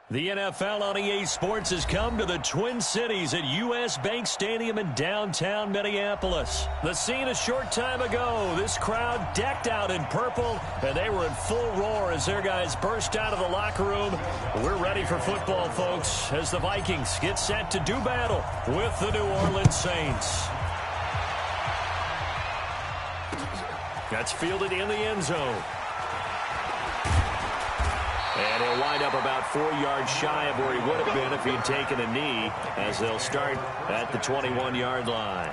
The NFL on EA Sports has come to the Twin Cities at U.S. Bank Stadium in downtown Minneapolis. The scene a short time ago, this crowd decked out in purple, and they were in full roar as their guys burst out of the locker room. We're ready for football, folks, as the Vikings get set to do battle with the New Orleans Saints. That's fielded in the end zone. And he'll wind up about 4 yards shy of where he would have been if he had taken a knee, as they'll start at the 21-yard line.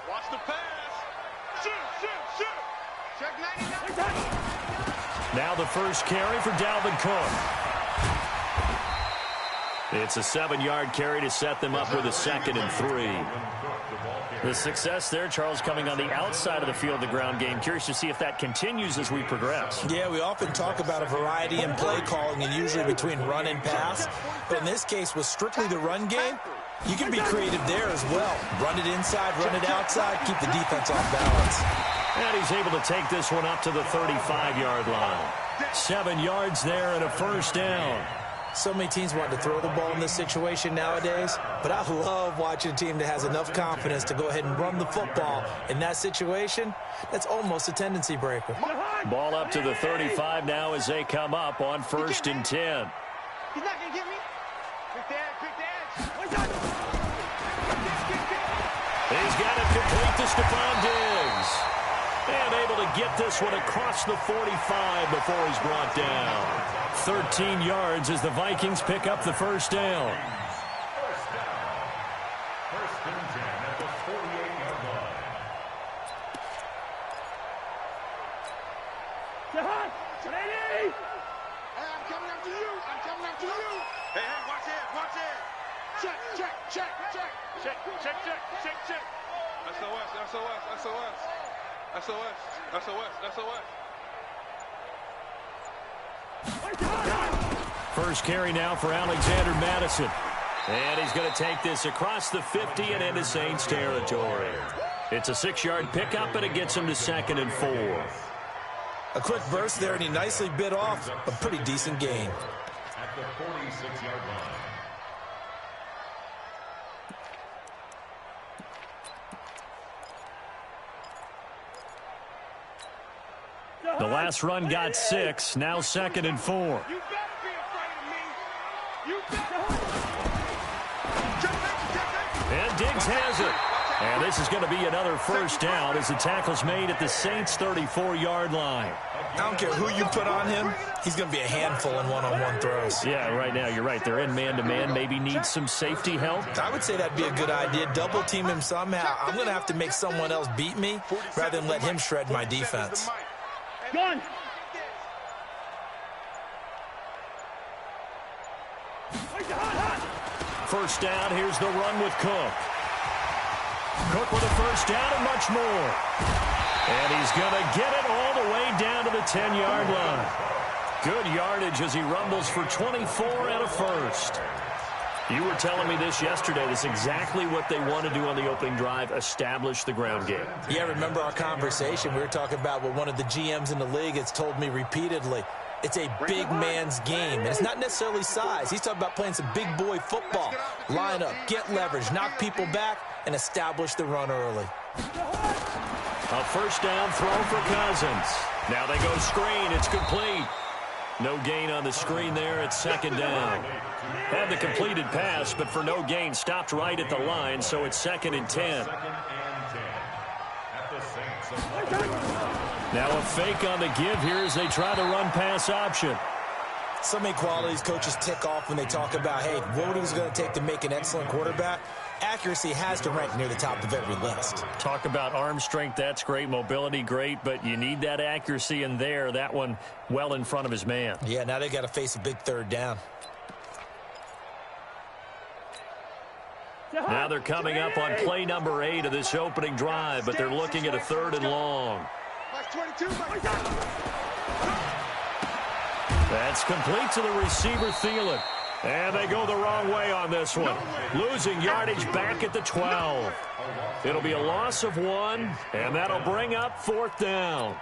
Watch the pass. Shoot. Check 99. Now the first carry for Dalvin Cook. It's a 7-yard carry to set them up with a 2nd and 3. The success there, Charles, coming on the outside of the field, the ground game. Curious to see if that continues as we progress. Yeah, we often talk about a variety in play calling and usually between run and pass. But in this case, with strictly the run game, you can be creative there as well. Run it inside, run it outside, keep the defense off balance. And he's able to take this one up to the 35-yard line. 7 yards there and a first down. So many teams want to throw the ball in this situation nowadays, but I love watching a team that has enough confidence to go ahead and run the football. In that situation, that's almost a tendency breaker. Ball up to the 35 now as they come up on 1st and 10. He's not going to get me. Quick the edge. He's got it complete to Stephon Diggs. And able to get this one across the 45 before he's brought down. 13 yards as the Vikings pick up the first down. First and 10 at the 48-yard line. Hey, I'm coming after you. Hey, watch it. Check. SOS. First carry now for Alexander Madison. And he's going to take this across the 50 and into Saints territory. It's a 6-yard pickup, and it gets him to 2nd and 4. A quick burst there, and he nicely bit off a pretty decent gain. At the 46-yard line. The last run got 6, now 2nd and 4. You better be afraid of me. You better. And Diggs has it. And this is going to be another first down as the tackle's made at the Saints' 34-yard line. I don't care who you put on him, he's going to be a handful in one-on-one throws. Yeah, right now, you're right. They're in man-to-man. Maybe need some safety help. I would say that'd be a good idea. Double team him somehow. I'm going to have to make someone else beat me rather than let him shred my defense. Gun. First down, here's the run with Cook. Cook with a first down and much more. And he's going to get it all the way down to the 10-yard line. Good yardage as he rumbles for 24 and a first. You were telling me this yesterday. That's exactly what they want to do on the opening drive, establish the ground game. Yeah, remember our conversation? We were talking about what one of the GMs in the league has told me repeatedly. It's a big man's game, and it's not necessarily size. He's talking about playing some big boy football. Line up, get leverage, knock people back, and establish the run early. A first down throw for Cousins. Now they go screen. It's complete. No gain on the screen there at 2nd down. Had the completed pass, but for no gain, stopped right at the line, so it's 2nd and 10. Now a fake on the give here as they try to run pass option. So many qualities coaches tick off when they talk about, hey, what is it going to take to make an excellent quarterback? Accuracy has to rank near the top of every list. Talk about arm strength, that's great. Mobility, great, but you need that accuracy in there. That one well in front of his man. Yeah, now they got to face a big 3rd down. Now they're coming up on play number 8 of this opening drive, but they're looking at a 3rd and long. That's complete to the receiver, Thielen. And they go the wrong way on this one. Losing yardage back at the 12. It'll be a loss of 1, and that'll bring up 4th down.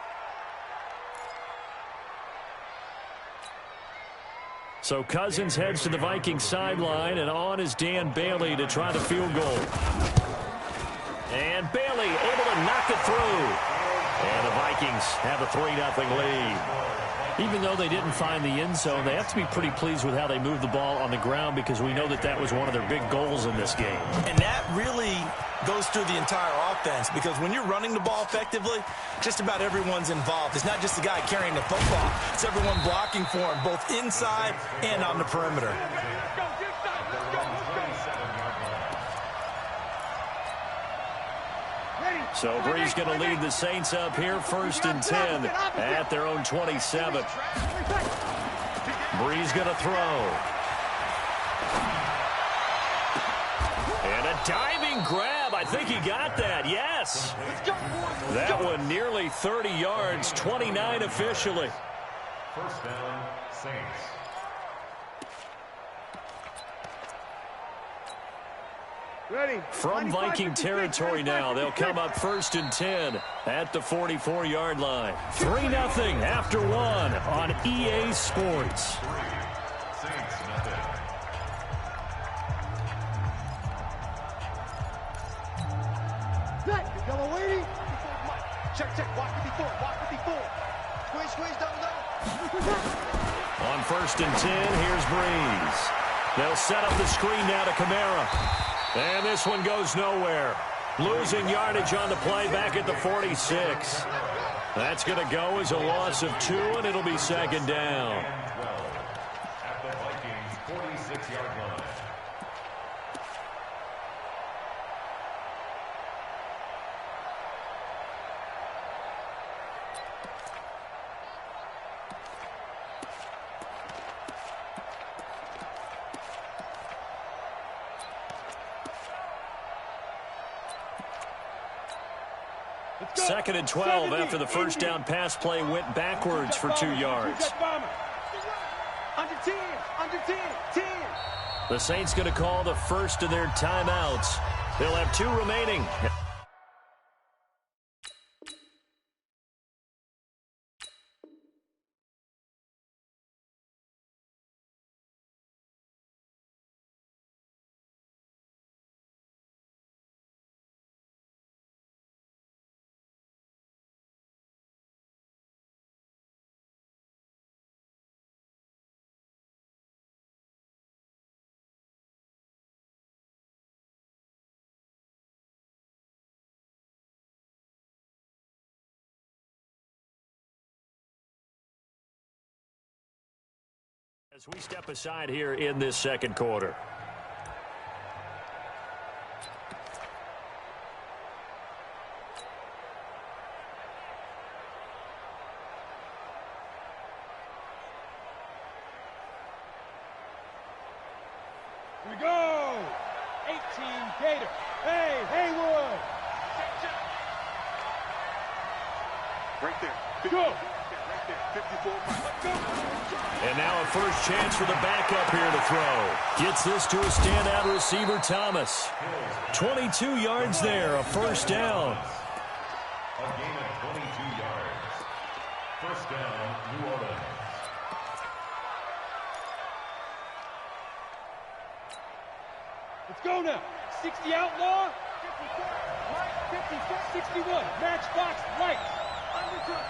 So Cousins heads to the Vikings sideline, and on is Dan Bailey to try the field goal. And Bailey able to knock it through. And the Vikings have a 3-0 lead. Even though they didn't find the end zone, they have to be pretty pleased with how they moved the ball on the ground, because we know that that was one of their big goals in this game. And that really goes through the entire offense, because when you're running the ball effectively, just about everyone's involved. It's not just the guy carrying the football. It's everyone blocking for him, both inside and on the perimeter. So Brees going to lead the Saints up here, 1st and 10 at their own 27. Brees going to throw. And a diving grab. I think he got that. Yes. That one nearly 30 yards, 29 officially. 1st down, Saints. From Viking territory now, they'll come up 1st and 10 at the 44-yard line. 3-0 after 1 on EA Sports. Saints, nothing. Yellow lady. Check. Walk 54. Squeeze, double. On 1st and 10, here's Brees. They'll set up the screen now to Kamara. And this one goes nowhere. Losing yardage on the play back at the 46. That's going to go as a loss of 2, and it'll be 2nd down. And 12 at the Vikings' 46-yard line. Second and 12 after the first down pass play went backwards for 2 yards. Under 10. The Saints going to call the first of their timeouts. They'll have 2 remaining. As we step aside here in this second quarter. Here we go. 18 Gator. Hey, Haywood. Right there. Go. Right there. 54. Let's go. And now a first chance for the backup here to throw. Gets this to a standout receiver, Thomas. 22 yards there, a first down. A gain of 22 yards. 1st down, New Orleans. Let's go now. 60 outlaw. 54. Right. 56. 61. Matchbox. Right. Undercut.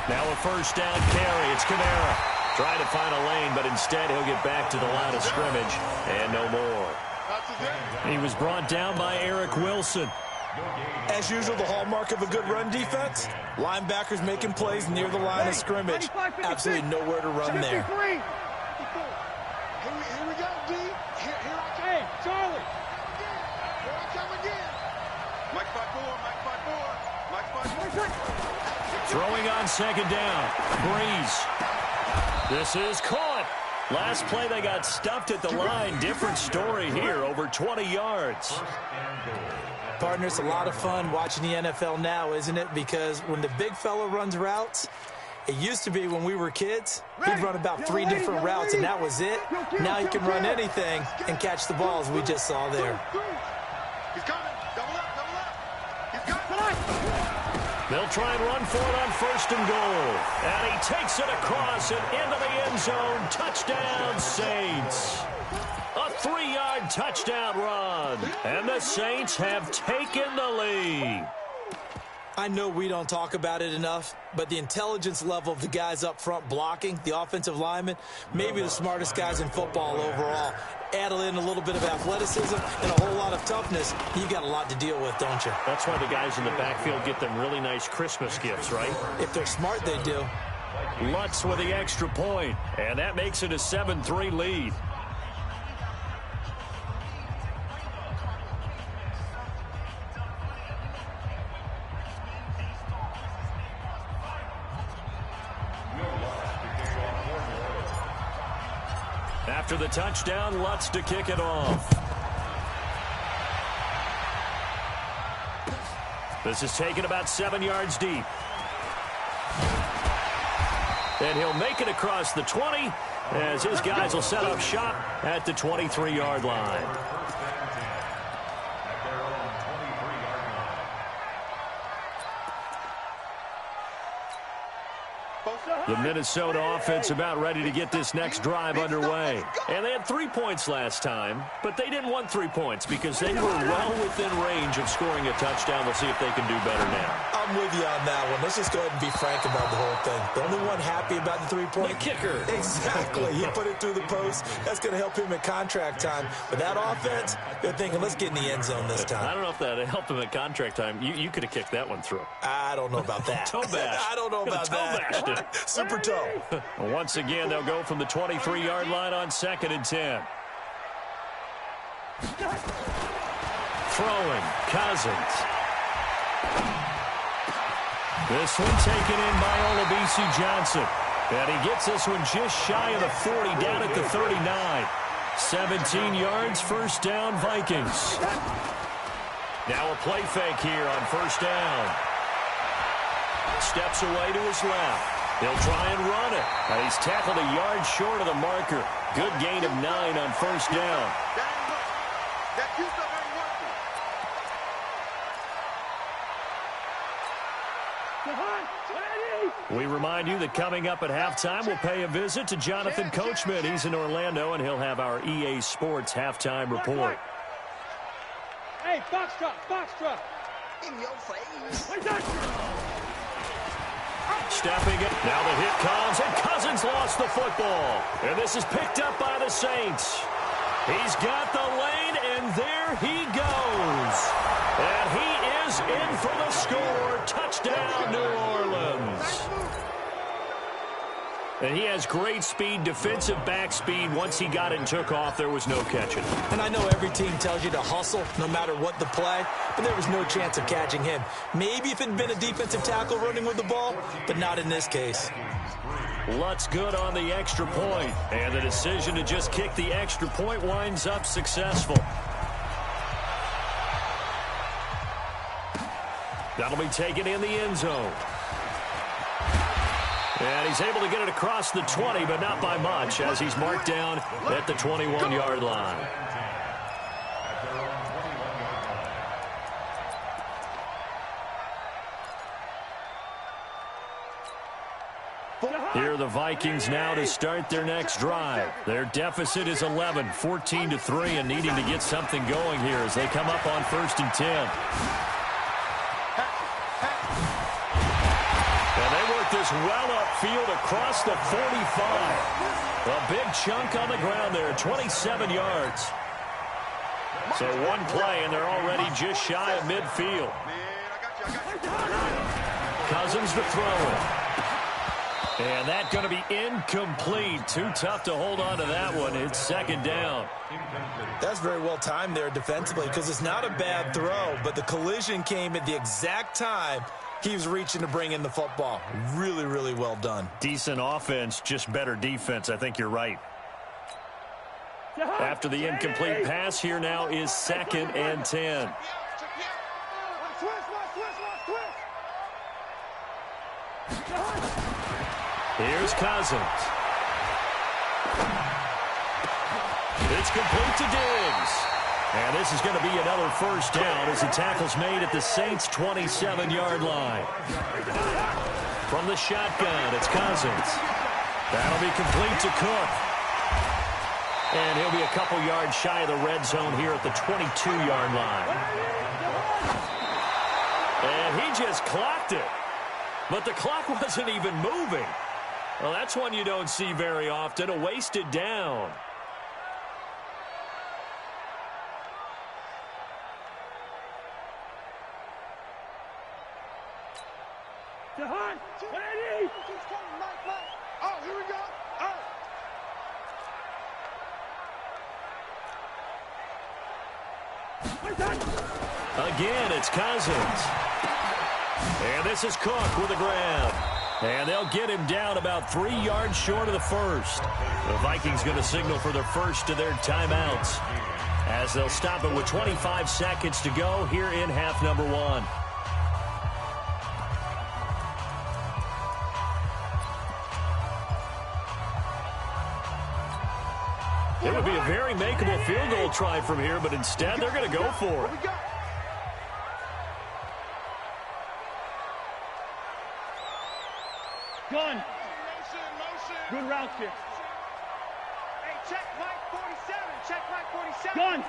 Now a first down carry. It's Kamara. Trying to find a lane, but instead he'll get back to the line of scrimmage and no more. He was brought down by Eric Wilson. As usual, the hallmark of a good run defense, linebackers making plays near the line of scrimmage. Absolutely nowhere to run there. Here we go, D. Here I come. Hey, Charlie. Here I come again. Mike 5-4. Throwing on second down. Brees. This is caught. Last play they got stuffed at the line. Different story here. Over 20 yards. Partner, it's a lot of fun watching the NFL now, isn't it? Because when the big fella runs routes, It used to be when we were kids, he'd run about 3 different routes, and that was it. Now he can run anything and catch the ball, as we just saw there. He's coming. Double up, double up. He's coming. They'll try and run for it on 1st and goal. And he takes it across and into the end zone. Touchdown, Saints. A 3-yard touchdown run. And the Saints have taken the lead. I know we don't talk about it enough, but the intelligence level of the guys up front blocking, the offensive linemen, maybe the smartest guys in football overall. Add in a little bit of athleticism and a whole lot of toughness, you got a lot to deal with, don't you? That's why the guys in the backfield get them really nice Christmas gifts, right? If they're smart, they do. Lutz with the extra point, and that makes it a 7-3 lead. After the touchdown, Lutz to kick it off. This is taken about 7 yards deep. And he'll make it across the 20 as his guys will set up shop at the 23-yard line. The Minnesota offense about ready to get this next drive underway. And they had 3 points last time, but they didn't want 3 points because they were well within range of scoring a touchdown. We'll see if they can do better now. I'm with you on that one. Let's just go ahead and be frank about the whole thing. The only one happy about the 3-point? The kicker. Exactly. He put it through the post. That's going to help him at contract time. But that offense, they're thinking, let's get in the end zone this time. I don't know if that helped him at contract time. You could have kicked that one through. I don't know about that. Toe bash. I don't know about that. Toe bashed it. Super toe. Once again, they'll go from the 23-yard line on 2nd and 10. Throwing, Cousins. This one taken in by Olabisi Johnson. And he gets this one just shy of the 40, down at the 39. 17 yards, 1st down, Vikings. Now a play fake here on 1st down. Steps away to his left. He'll try and run it. And he's tackled a yard short of the marker. Good gain of 9 on 1st down. That Q-step ain't working. We remind you that coming up at halftime, we'll pay a visit to Jonathan Coachman. He's in Orlando, and he'll have our EA Sports halftime report. Hey, box truck. In your face. Stepping it. Now the hit comes, and Cousins lost the football. And this is picked up by the Saints. He's got the lane, and there he goes. And he is in for the score. Touchdown, New Orleans. And he has great speed, defensive back speed. Once he got it and took off, there was no catching. And I know every team tells you to hustle no matter what the play, but there was no chance of catching him. Maybe if it had been a defensive tackle running with the ball, but not in this case. Lutz good on the extra point, and the decision to just kick the extra point winds up successful. That'll be taken in the end zone. And he's able to get it across the 20, but not by much, as he's marked down at the 21-yard line. Here are the Vikings now to start their next drive. Their deficit is 11, 14-3, and needing to get something going here as they come up on 1st and 10. This well upfield across the 45. A big chunk on the ground there, 27 yards. So one play, and they're already just shy of midfield. Cousins to throw it. And that's going to be incomplete. Too tough to hold on to that one. It's 2nd down. That's very well timed there defensively because it's not a bad throw, but the collision came at the exact time he was reaching to bring in the football. Really, really well done. Decent offense, just better defense. I think you're right. After the incomplete pass, here now is 2nd and 10. Here's Cousins. It's complete to Diggs. And this is going to be another first down as the tackle's made at the Saints' 27-yard line. From the shotgun, it's Cousins. That'll be complete to Cook. And he'll be a couple yards shy of the red zone here at the 22-yard line. And he just clocked it. But the clock wasn't even moving. Well, that's one you don't see very often, a wasted down. Oh, here we go. Again, it's Cousins. And this is Cook with a grab. And they'll get him down about 3 yards short of the first. The Vikings going to signal for their first of their timeouts as they'll stop it with 25 seconds to go here in half number 1. It would be a very makeable field goal try from here, but instead they're going to go for it. Gun. Good route here. Hey, check Mike 47. Check Mike 47. Gun.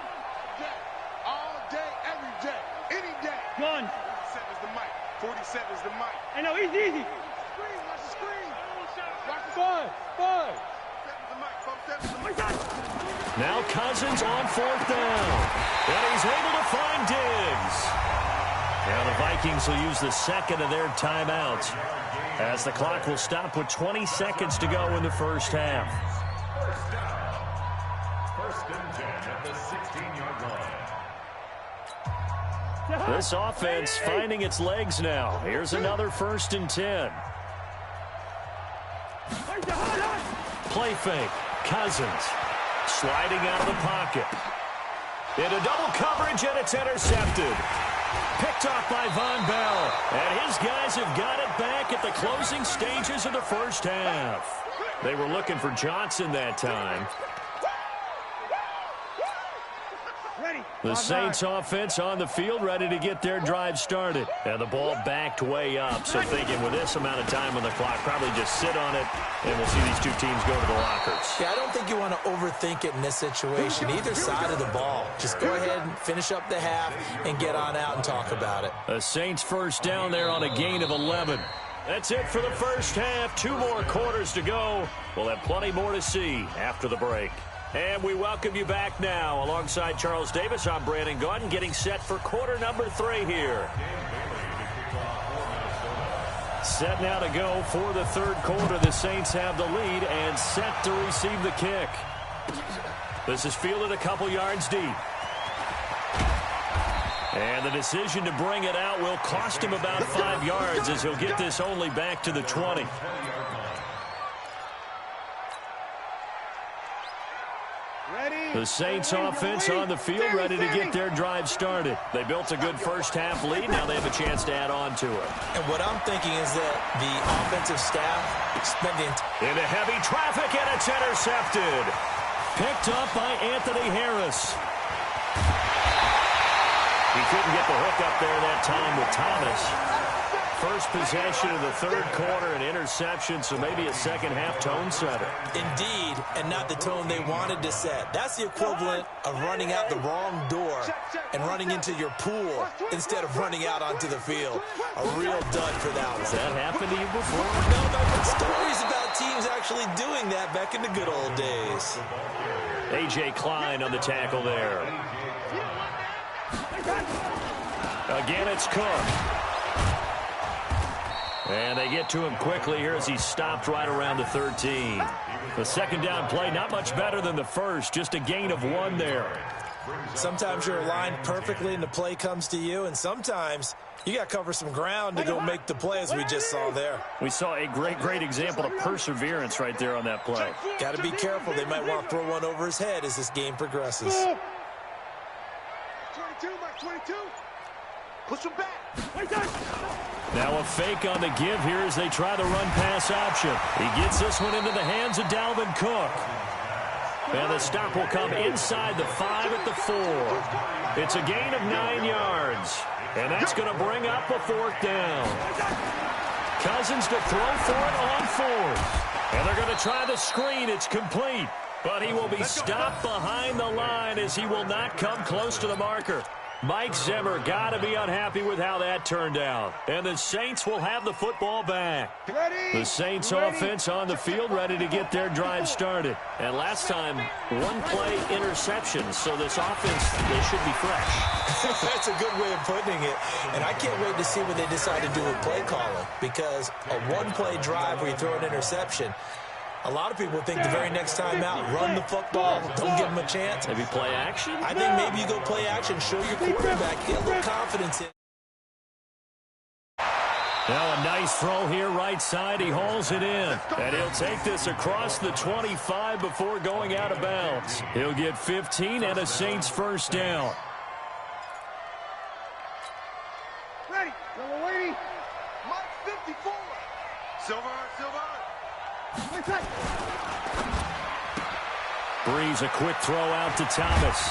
All day, every day, any day. Gun. 47 is the mic. 47 is the mic. Hey, no, easy. Screen, watch the screen. Watch the five. 47 is the mic. 47 is the mic. Now Cousins on 4th down. And he's able to find Diggs. Now the Vikings will use the second of their timeouts as the clock will stop with 20 seconds to go in the first half. First and 10 at the 16-yard line. This offense finding its legs now. Here's another 1st and 10. Play fake. Cousins sliding out of the pocket. Into double coverage, and it's intercepted. Picked off by Von Bell. And his guys have got it back at the closing stages of the first half. They were looking for Johnson that time. The Saints offense on the field ready to get their drive started. And the ball backed way up. So thinking with this amount of time on the clock, probably just sit on it, and we'll see these two teams go to the lockers. Yeah, I don't think you want to overthink it in this situation. Either side of the ball. Just go ahead and finish up the half and get on out and talk about it. The Saints first down there on a gain of 11. That's it for the first half. 2 more quarters to go. We'll have plenty more to see after the break. And we welcome you back now. Alongside Charles Davis, I'm Brandon Gaudin, getting set for quarter number 3 here. Set now to go for the third quarter. The Saints have the lead and set to receive the kick. This is fielded a couple yards deep. And the decision to bring it out will cost him about 5 yards as he'll get this only back to the 20. The Saints offense on the field ready to get their drive started. They built a good first half lead. Now they have a chance to add on to it. And what I'm thinking is that the offensive staff spent into heavy traffic, and it's intercepted. Picked up by Anthony Harris. He couldn't get the hook up there that time with Thomas. First possession of the third quarter, an interception, so maybe a second half tone setter. Indeed, and not the tone they wanted to set. That's the equivalent of running out the wrong door and running into your pool instead of running out onto the field. A real dud for that one. Has that happened to you before? No, but stories about teams actually doing that back in the good old days. A.J. Klein on the tackle there. Again, it's Cook. And they get to him quickly here as he stopped right around the 13. The second down play, not much better than the first, just a gain of 1 there. Sometimes you're aligned perfectly and the play comes to you, and sometimes you got to cover some ground to go make the play as we just saw there. We saw a great example of perseverance right there on that play. Got to be careful. They might want to throw one over his head as this game progresses. 22, Mike 22. Push him back. Now a fake on the give here as they try the run-pass option. He gets this one into the hands of Dalvin Cook. And the stop will come inside the 5 at the 4. It's a gain of 9 yards. And that's going to bring up a 4th down. Cousins to throw for it on 4th. And they're going to try the screen. It's complete. But he will be stopped behind the line as he will not come close to the marker. Mike Zimmer got to be unhappy with how that turned out. And the Saints will have the football back. The Saints offense on the field ready to get their drive started. And last time, one-play interception. So this offense, they should be fresh. That's a good way of putting it. And I can't wait to see what they decide to do with play calling. Because a one-play drive where you throw an interception, a lot of people think the very next time out, run the football, don't give them a chance. Maybe play action? I think maybe you go play action, show your quarterback, get a little confidence in. Now a nice throw here right side. He hauls it in. And he'll take this across the 25 before going out of bounds. He'll get 15 and a Saints first down. Ready. Number 80. Mike 54. Silver. Breeze a quick throw out to Thomas.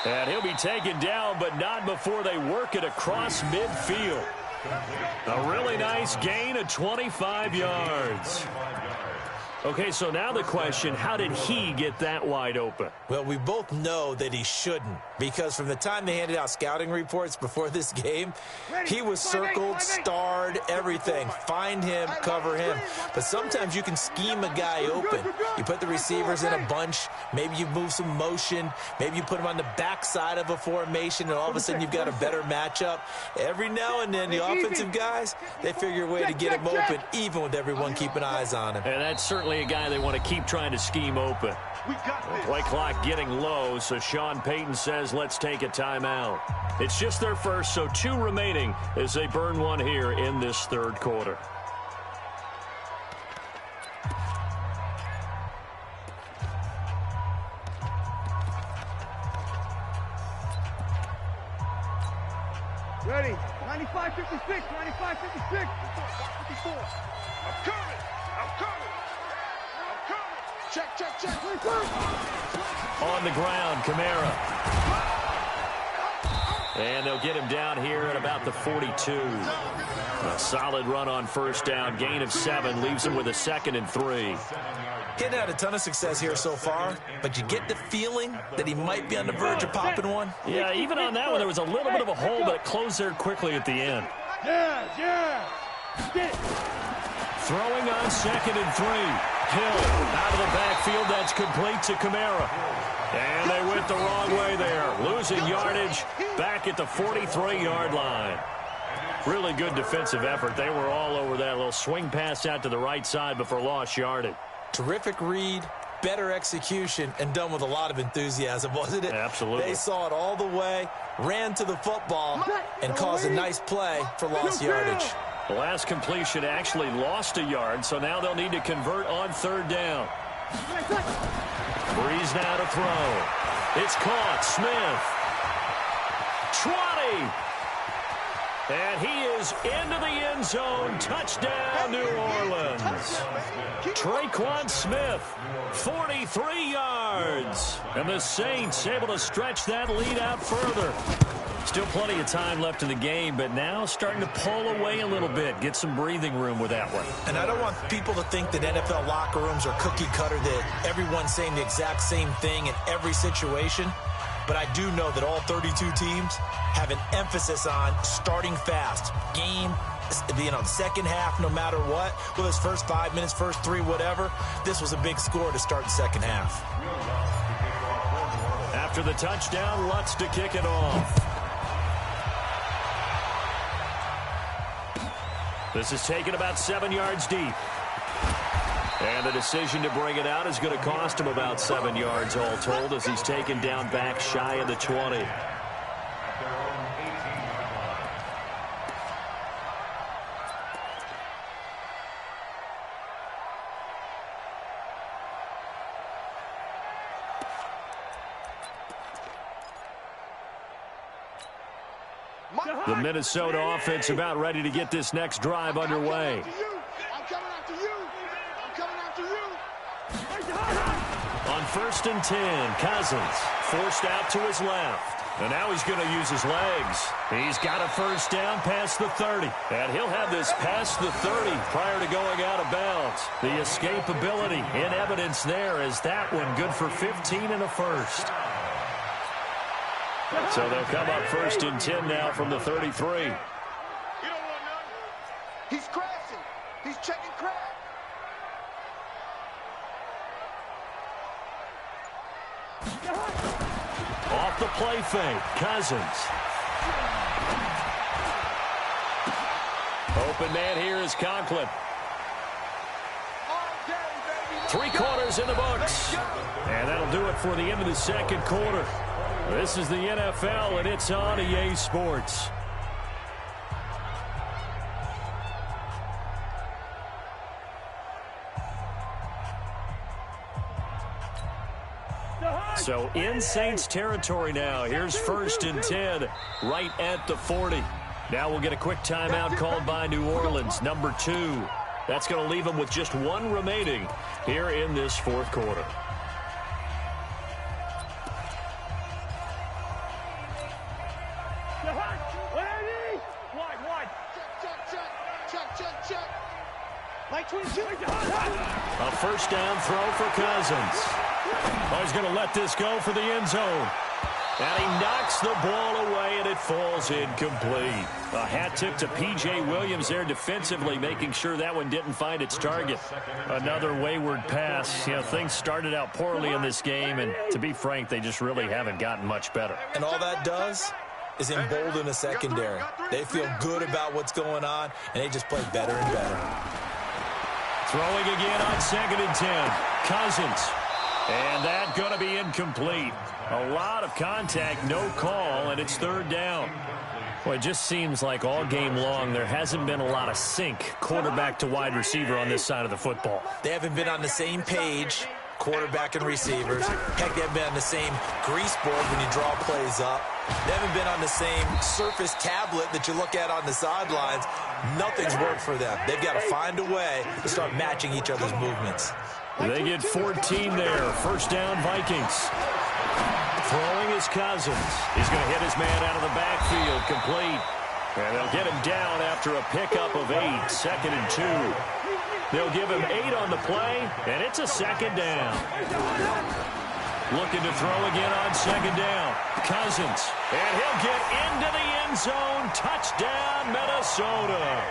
And he'll be taken down, but not before they work it across midfield. A really nice gain of 25 yards. Okay, so now the question, how did he get that wide open? Well, we both know that he shouldn't, because from the time they handed out scouting reports before this game, he was circled, starred, everything. Find him, cover him. But sometimes you can scheme a guy open. You put the receivers in a bunch. Maybe you move some motion. Maybe you put him on the backside of a formation, and all of a sudden you've got a better matchup. Every now and then, the offensive guys, they figure a way to get him open, even with everyone keeping eyes on him. And that's certainly a guy they want to keep trying to scheme open. Play clock getting low, so Sean Payton says let's take a timeout. It's just their first, so 2 remaining as they burn one here in this third quarter. Ready. 95-56. 95-56. 54. I'm coming. Check. On the ground, Kamara. And they'll get him down here at about the 42. A solid run on first down. Gain of 7 leaves him with a 2nd and 3. He hadn't had a ton of success here so far, but you get the feeling that he might be on the verge of popping one. Yeah, even on that one, there was a little bit of a hole, but it closed there quickly at the end. Yeah. Throwing on 2nd and 3. Hill out of the backfield. That's complete to Kamara. And they went the wrong way there. Losing yardage back at the 43-yard line. Really good defensive effort. They were all over that little swing pass out to the right side before lost yardage. Terrific read, better execution, and done with a lot of enthusiasm, wasn't it? Absolutely. They saw it all the way, ran to the football, and caused a nice play for lost yardage. The last completion actually lost a yard, so now they'll need to convert on 3rd down. Breeze now to throw. It's caught. Smith. 20. And he is into the end zone. Touchdown, New Orleans. Traquan Smith, 43 yards. And the Saints able to stretch that lead out further. Still plenty of time left in the game, but now starting to pull away a little bit. Get some breathing room with that one. And I don't want people to think that NFL locker rooms are cookie cutter, that everyone's saying the exact same thing in every situation. But I do know that all 32 teams have an emphasis on starting fast. Game, second half, no matter what. Whether it's first 5 minutes, first 3, whatever. This was a big score to start the second half. After the touchdown, Lutz to kick it off. This is taken about 7 yards deep. And the decision to bring it out is going to cost him about 7 yards all told as he's taken down back shy of the 20. The Minnesota offense about ready to get this next drive underway. I'm coming after you. I'm coming after you. On 1st and 10, Cousins forced out to his left. And now he's going to use his legs. He's got a first down past the 30. And he'll have this past the 30 prior to going out of bounds. The escapability in evidence there as that one good for 15 and a first. So they'll come up 1st and 10 now from the 33. You don't want none. He's crashing. He's checking crack. Off the play fake, Cousins. Open man here is Conklin. 3 quarters in the books. And that'll do it for the end of the second quarter. This is the NFL, and it's on EA Sports. So in Saints territory now. Here's 1st and 10 right at the 40. Now we'll get a quick timeout called by New Orleans, number 2. That's going to leave them with just 1 remaining here in this 4th quarter. A first down throw for Cousins. Oh, he's going to let this go for the end zone. And he knocks the ball away, and it falls incomplete. A hat tip to P.J. Williams there defensively, making sure that one didn't find its target. Another wayward pass. You know, things started out poorly in this game, and to be frank, they just really haven't gotten much better. And all that does is embolden the secondary. They feel good about what's going on, and they just play better and better. Throwing again on 2nd and 10. Cousins. And that's going to be incomplete. A lot of contact, no call, and it's 3rd down. Well, it just seems like all game long there hasn't been a lot of sync quarterback to wide receiver on this side of the football. They haven't been on the same page, quarterback and receivers. Heck, they haven't been on the same grease board when you draw plays up. They haven't been on the same surface tablet that you look at on the sidelines. Nothing's worked for them. They've got to find a way to start matching each other's movements. They get 14 there. First down, Vikings. Throwing is Cousins. He's going to hit his man out of the backfield, complete. And they'll get him down after a pickup of 8, 2nd and 2. They'll give him 8 on the play, and it's a 2nd down. Looking to throw again on 2nd down. Cousins. And he'll get into the end zone. Touchdown, Minnesota.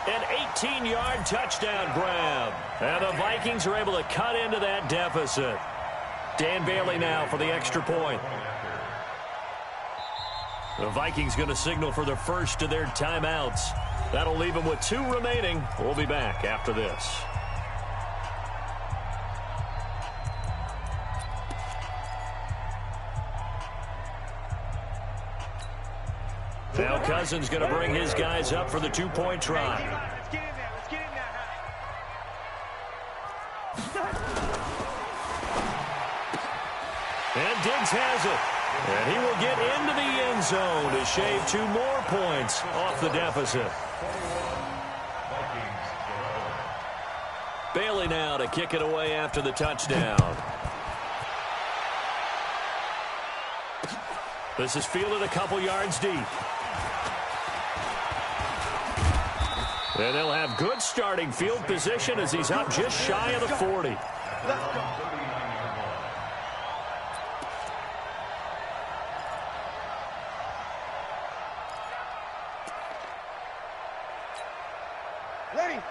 An 18-yard touchdown grab. And the Vikings are able to cut into that deficit. Dan Bailey now for the extra point. The Vikings going to signal for the first of their timeouts. That'll leave them with 2 remaining. We'll be back after this. Now Cousins going to bring his guys up for the 2-point try. Let's get in there. Let's get in there. And Diggs has it. And he will get into the end zone to shave 2 more points off the deficit. Bailey now to kick it away after the touchdown. This is fielded a couple yards deep. And they'll have good starting field position as he's up just shy of the 40.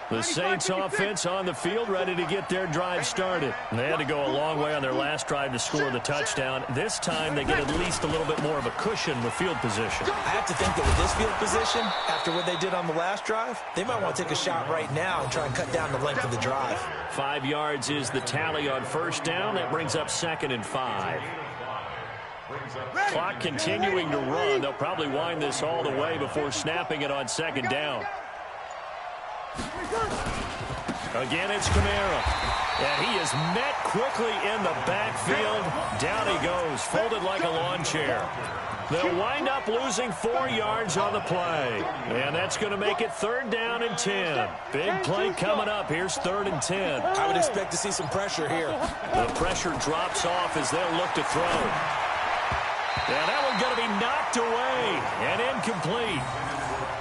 The Saints offense on the field ready to get their drive started. They had to go a long way on their last drive to score the touchdown. This time they get at least a little bit more of a cushion with field position. I have to think that with this field position, after what they did on the last drive, they might want to take a shot right now and try and cut down the length of the drive. 5 yards is the tally on first down. That brings up 2nd and 5. Clock continuing to run. They'll probably wind this all the way before snapping it on 2nd down. Again, it's Kamara. And he is met quickly in the backfield. Down he goes, folded like a lawn chair. They'll wind up losing 4 yards on the play. And that's going to make it 3rd down and 10. Big play coming up. Here's 3rd and 10. I would expect to see some pressure here. The pressure drops off as they'll look to throw. And that one's going to be knocked away and incomplete.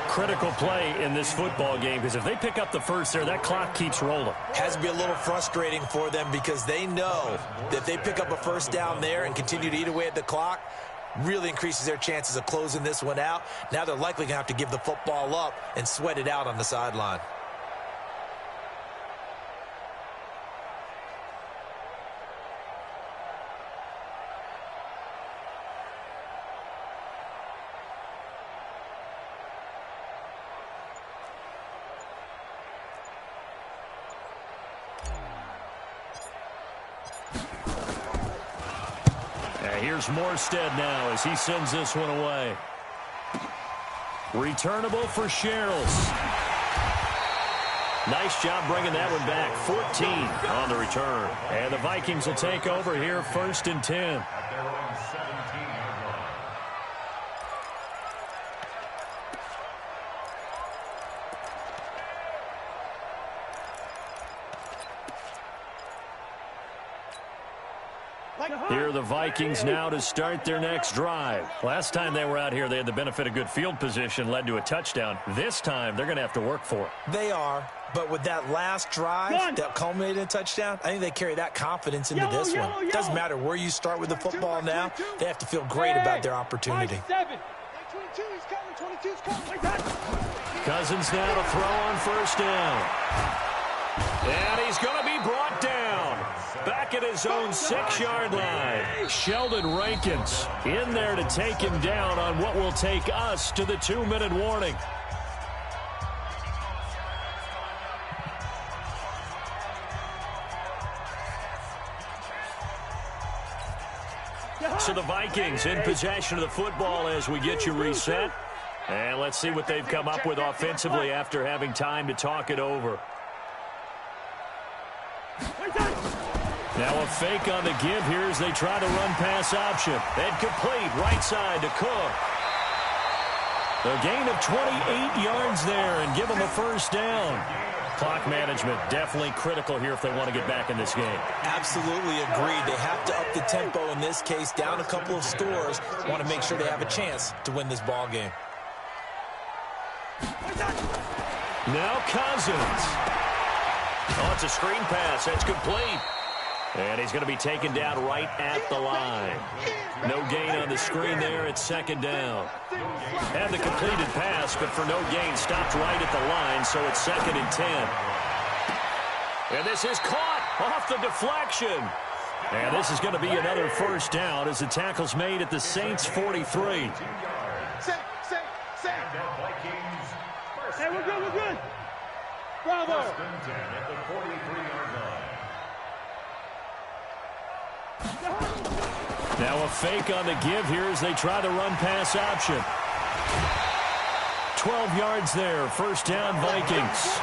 Critical play in this football game, because if they pick up the first there, that clock keeps rolling. Has to be a little frustrating for them because they know that if they pick up a first down there and continue to eat away at the clock, really increases their chances of closing this one out. Now they're likely going to have to give the football up and sweat it out on the sideline. Here's Morstead now as he sends this one away. Returnable for Sherrills. Nice job bringing that one back. 14 on the return. And the Vikings will take over here, 1st and 10. At their own 17-yard line. Here are the Vikings now to start their next drive. Last time they were out here, they had the benefit of good field position, led to a touchdown. This time, they're going to have to work for it. They are, but with that last drive that culminated in a touchdown, I think they carry that confidence into this one. It doesn't matter where you start with the football now. They have to feel great about their opportunity. Cousins now to throw on 1st down. And he's going to be brought down. Back at his own 6-yard line. Sheldon Rankins in there to take him down on what will take us to the 2-minute warning. So the Vikings in possession of the football as we get you reset. And let's see what they've come up with offensively after having time to talk it over. Now a fake on the give here as they try to run pass option. And complete right side to Cook. A gain of 28 yards there and give them a 1st down. Clock management definitely critical here if they want to get back in this game. Absolutely agreed. They have to up the tempo in this case, down a couple of scores. Want to make sure they have a chance to win this ball game. Now Cousins. Oh, it's a screen pass. That's complete. And he's going to be taken down right at the line. No gain on the screen there. It's 2nd down. Had the completed pass, but for no gain, stopped right at the line, so it's 2nd and 10. And this is caught off the deflection. And this is going to be another 1st down as the tackle's made at the Saints' 43. Hey, we're good, we're good. Bravo. 1st and 10 at the 43-yard line. Now a fake on the give here as they try to run pass option. 12 yards there. 1st down, Vikings.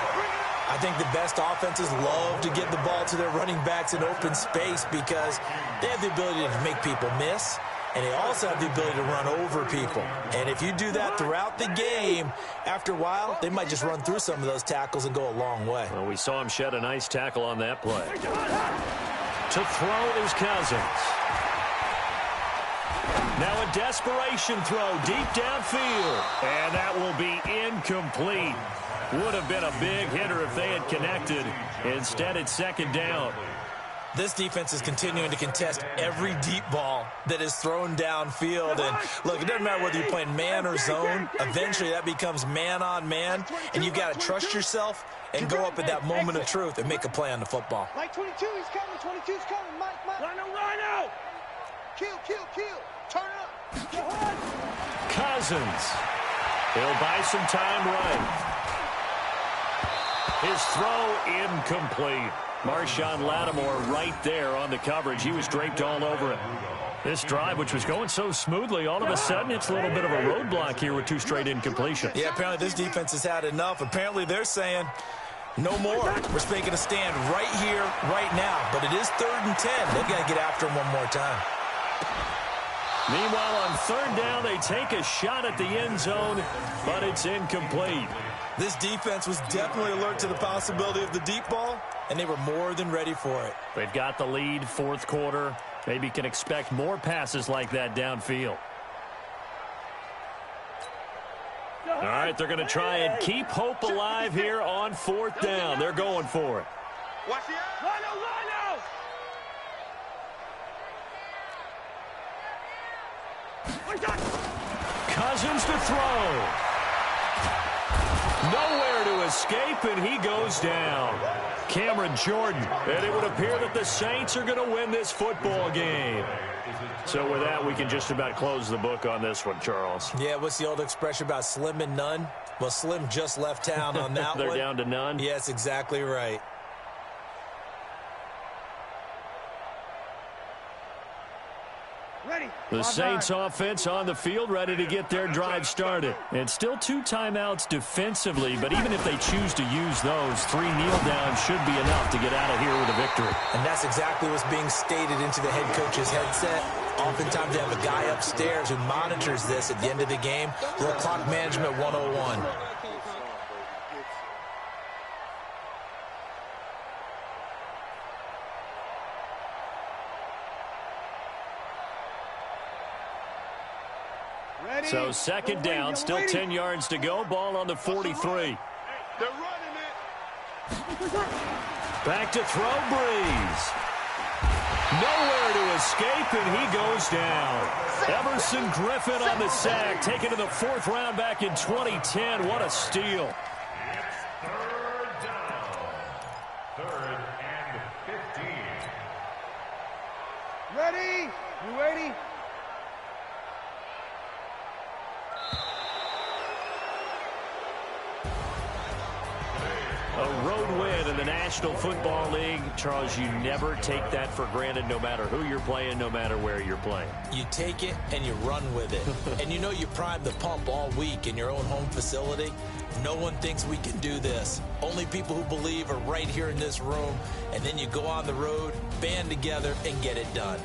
I think the best offenses love to get the ball to their running backs in open space because they have the ability to make people miss, and they also have the ability to run over people. And if you do that throughout the game, after a while, they might just run through some of those tackles and go a long way. Well, we saw him shed a nice tackle on that play. To throw is Cousins. Now a desperation throw deep downfield. And that will be incomplete. Would have been a big hitter if they had connected. Instead, it's 2nd down. This defense is continuing to contest every deep ball that is thrown downfield. And, look, it doesn't matter whether you're playing man or zone. Eventually, that becomes man-on-man, and you've got to trust yourself and go up at that moment of truth and make a play on the football. Mike 22, he's coming. 22's coming. Mike. Rhino. Kill. Turn up. Cousins. He'll buy some time right. His throw incomplete. Marshawn Lattimore right there on the coverage. He was draped all over it. This drive, which was going so smoothly, all of a sudden it's a little bit of a roadblock here with 2 straight incompletions. Yeah, apparently this defense has had enough. Apparently they're saying, No more. We're making a stand right here, right now. But it is 3rd and 10. They've got to get after him one more time. Meanwhile, on 3rd down, they take a shot at the end zone, but it's incomplete. This defense was definitely alert to the possibility of the deep ball, and they were more than ready for it. They've got the lead, 4th quarter. Maybe can expect more passes like that downfield. All right, they're going to try and keep hope alive here on 4th down. They're going for it. Watch the Cousins to throw. Nowhere to escape, and he goes down. Cameron Jordan, and it would appear that the Saints are going to win this football game. So with that, we can just about close the book on this one, Charles. Yeah, what's the old expression about slim and none? Well, Slim just left town on that They're one. down to none? Yes, exactly right. The Saints offense on the field, ready to get their drive started. And still 2 timeouts defensively, but even if they choose to use those, 3 kneel downs should be enough to get out of here with a victory. And that's exactly what's being stated into the head coach's headset. Oftentimes they have a guy upstairs who monitors this at the end of the game. Little clock management 101. So 2nd down, still 10 yards to go. Ball on the 43. They're running it. Back to throw, Breeze. Nowhere to escape, and he goes down. Everson Griffin on the sack, taken to the 4th round back in 2010. What a steal. It's 3rd down. 3rd and 15. Ready? You ready? A road win in the National Football League. Charles, you never take that for granted, no matter who you're playing, no matter where you're playing. You take it and you run with it. And you know you prime the pump all week in your own home facility. No one thinks we can do this. Only people who believe are right here in this room. And then you go on the road, band together, and get it done.